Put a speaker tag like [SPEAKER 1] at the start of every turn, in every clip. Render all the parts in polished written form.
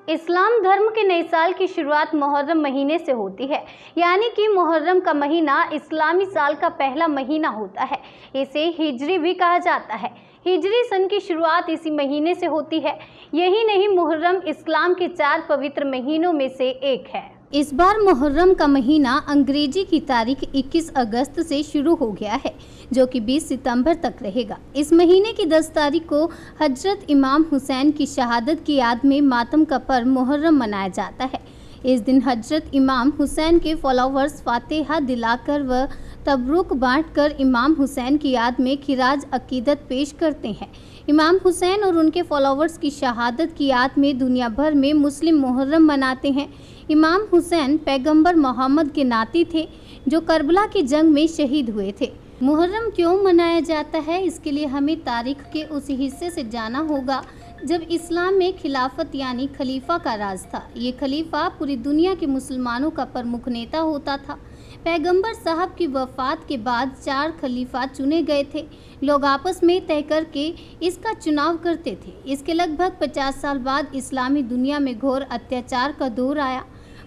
[SPEAKER 1] इस्लाम धर्म के नए साल की शुरुआत मुहर्रम महीने से होती है, यानी कि मुहर्रम का महीना इस्लामी साल का पहला महीना होता है। इसे हिजरी भी कहा जाता है। हिजरी सन की शुरुआत इसी महीने से होती है। यही नहीं, मुहर्रम इस्लाम के 4 पवित्र महीनों में से एक है। इस बार मुहर्रम का महीना अंग्रेजी की तारीख 21 अगस्त से शुरू हो गया है, जो कि 20 सितंबर तक रहेगा। इस महीने की 10 तारीख को हजरत इमाम हुसैन की शहादत की याद में मातम का पर्व मुहर्रम मनाया जाता है। इस दिन हजरत इमाम हुसैन के फॉलोवर्स फातिहा दिलाकर व तबरुक बांटकर इमाम हुसैन की याद में खिराज अकीदत पेश करते हैं। इमाम हुसैन और उनके फॉलोवर्स की शहादत की याद में दुनिया भर में मुस्लिम मुहर्रम मनाते हैं। इमाम हुसैन पैगंबर मोहम्मद के नाती थे, जो करबला की जंग में शहीद हुए थे। मुहर्रम क्यों मनाया जाता है, इसके लिए हमें तारीख के उस हिस्से से जाना होगा जब इस्लाम में खिलाफत यानी खलीफा का राज था। ये खलीफा पूरी दुनिया के मुसलमानों का प्रमुख नेता होता था। पैगंबर साहब की वफ़ात के बाद 4 खलीफा चुने गए थे। लोग आपस में तय करके इसका चुनाव करते थे। इसके लगभग 50 साल बाद इस्लामी दुनिया में घोर अत्याचार का दौर आया।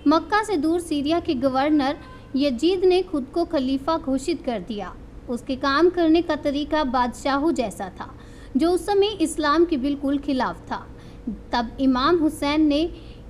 [SPEAKER 1] मक्का से दूर सीरिया के गवर्नर यजीद ने खुद को खलीफा घोषित कर दिया। उसके काम करने का तरीका बादशाहों जैसा था, जो उस समय इस्लाम के बिल्कुल खिलाफ था। तब इमाम हुसैन ने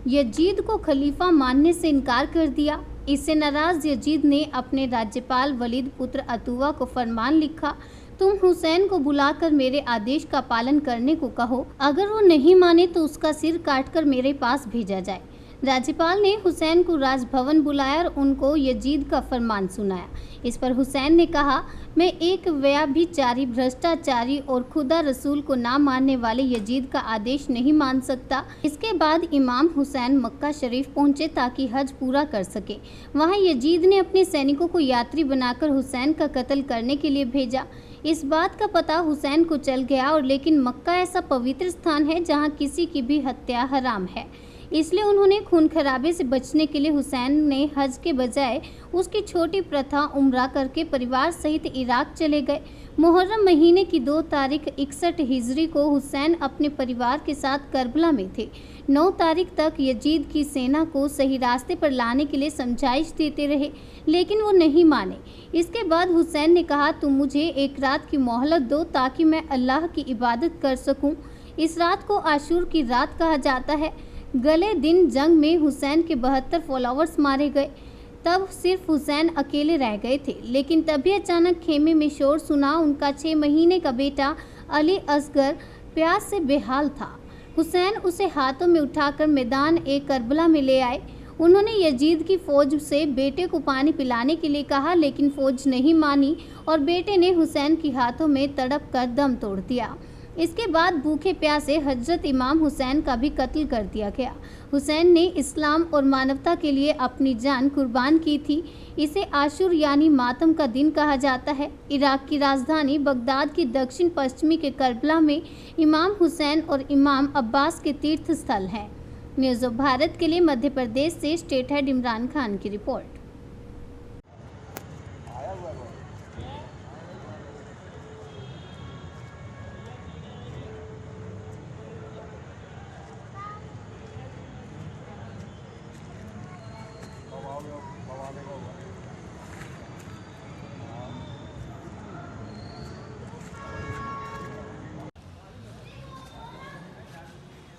[SPEAKER 1] यजीद को खलीफा मानने से इनकार कर दिया। इससे नाराज यजीद ने अपने राज्यपाल वलीद पुत्र अतुवा को फरमान लिखा, तुम हुसैन को बुलाकर मेरे आदेश का पालन करने को कहो। अगर वो नहीं माने तो उसका सिर काटकर मेरे पास भेजा जाए। राज्यपाल ने हुसैन को राजभवन बुलाया और उनको यजीद का फरमान सुनाया। इस पर हुसैन ने कहा, मैं एक व्यभिचारी, भ्रष्टाचारी और खुदा रसूल को ना मानने वाले यजीद का आदेश नहीं मान सकता। इसके बाद इमाम हुसैन मक्का शरीफ पहुंचे ताकि हज पूरा कर सके। वहां यजीद ने अपने सैनिकों को यात्री बनाकर हुसैन का कत्ल करने के लिए भेजा। इस बात का पता हुसैन को चल गया, और लेकिन मक्का ऐसा पवित्र स्थान है जहाँ किसी की भी हत्या हराम है। इसलिए उन्होंने खून खराबे से बचने के लिए हुसैन ने हज के बजाय उसकी छोटी प्रथा उम्रा करके परिवार सहित इराक चले गए। मुहर्रम महीने की 2 तारीख 61 हिजरी को हुसैन अपने परिवार के साथ करबला में थे। 9 तारीख तक यजीद की सेना को सही रास्ते पर लाने के लिए समझाइश देते रहे, लेकिन वो नहीं माने। इसके बाद हुसैन ने कहा, तुम मुझे एक रात की मोहलत दो ताकि मैं अल्लाह की इबादत कर सकूं। इस रात को आशूर की रात कहा जाता है। गले दिन जंग में हुसैन के 72 फॉलोवर्स मारे गए। तब सिर्फ हुसैन अकेले रह गए थे, लेकिन तभी अचानक खेमे में शोर सुना। उनका 6 महीने का बेटा अली असगर प्यास से बेहाल था। हुसैन उसे हाथों में उठाकर मैदान करबला में ले आए। उन्होंने यजीद की फौज से बेटे को पानी पिलाने के लिए कहा, लेकिन फौज नहीं मानी और बेटे ने हुसैन के हाथों में तड़प कर दम तोड़ दिया। इसके बाद भूखे प्यासे हजरत इमाम हुसैन का भी कत्ल कर दिया गया। हुसैन ने इस्लाम और मानवता के लिए अपनी जान कुर्बान की थी। इसे आशूर यानी मातम का दिन कहा जाता है। इराक की राजधानी बगदाद की दक्षिण पश्चिमी के करबला में इमाम हुसैन और इमाम अब्बास के तीर्थ स्थल हैं। न्यूज़ ऑफ भारत के लिए मध्य प्रदेश से स्टेट हेड इमरान खान की रिपोर्ट।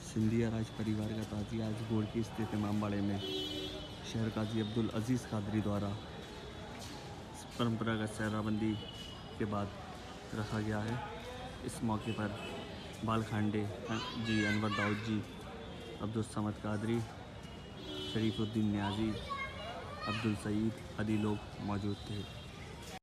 [SPEAKER 2] सिंधिया राज परिवार का ताजिया आज गोड़ की स्थित इमामबाड़े में शहर काजी अब्दुल अजीज़ कादरी द्वारा परंपरागत सहराबंदी के बाद रखा गया है। इस मौके पर बालखांडे जी, अनवर दाऊद जी, अब्दुल समद कादरी, शरीफुद्दीन न्याजी, अब्दुल सईद आदि लोग मौजूद थे।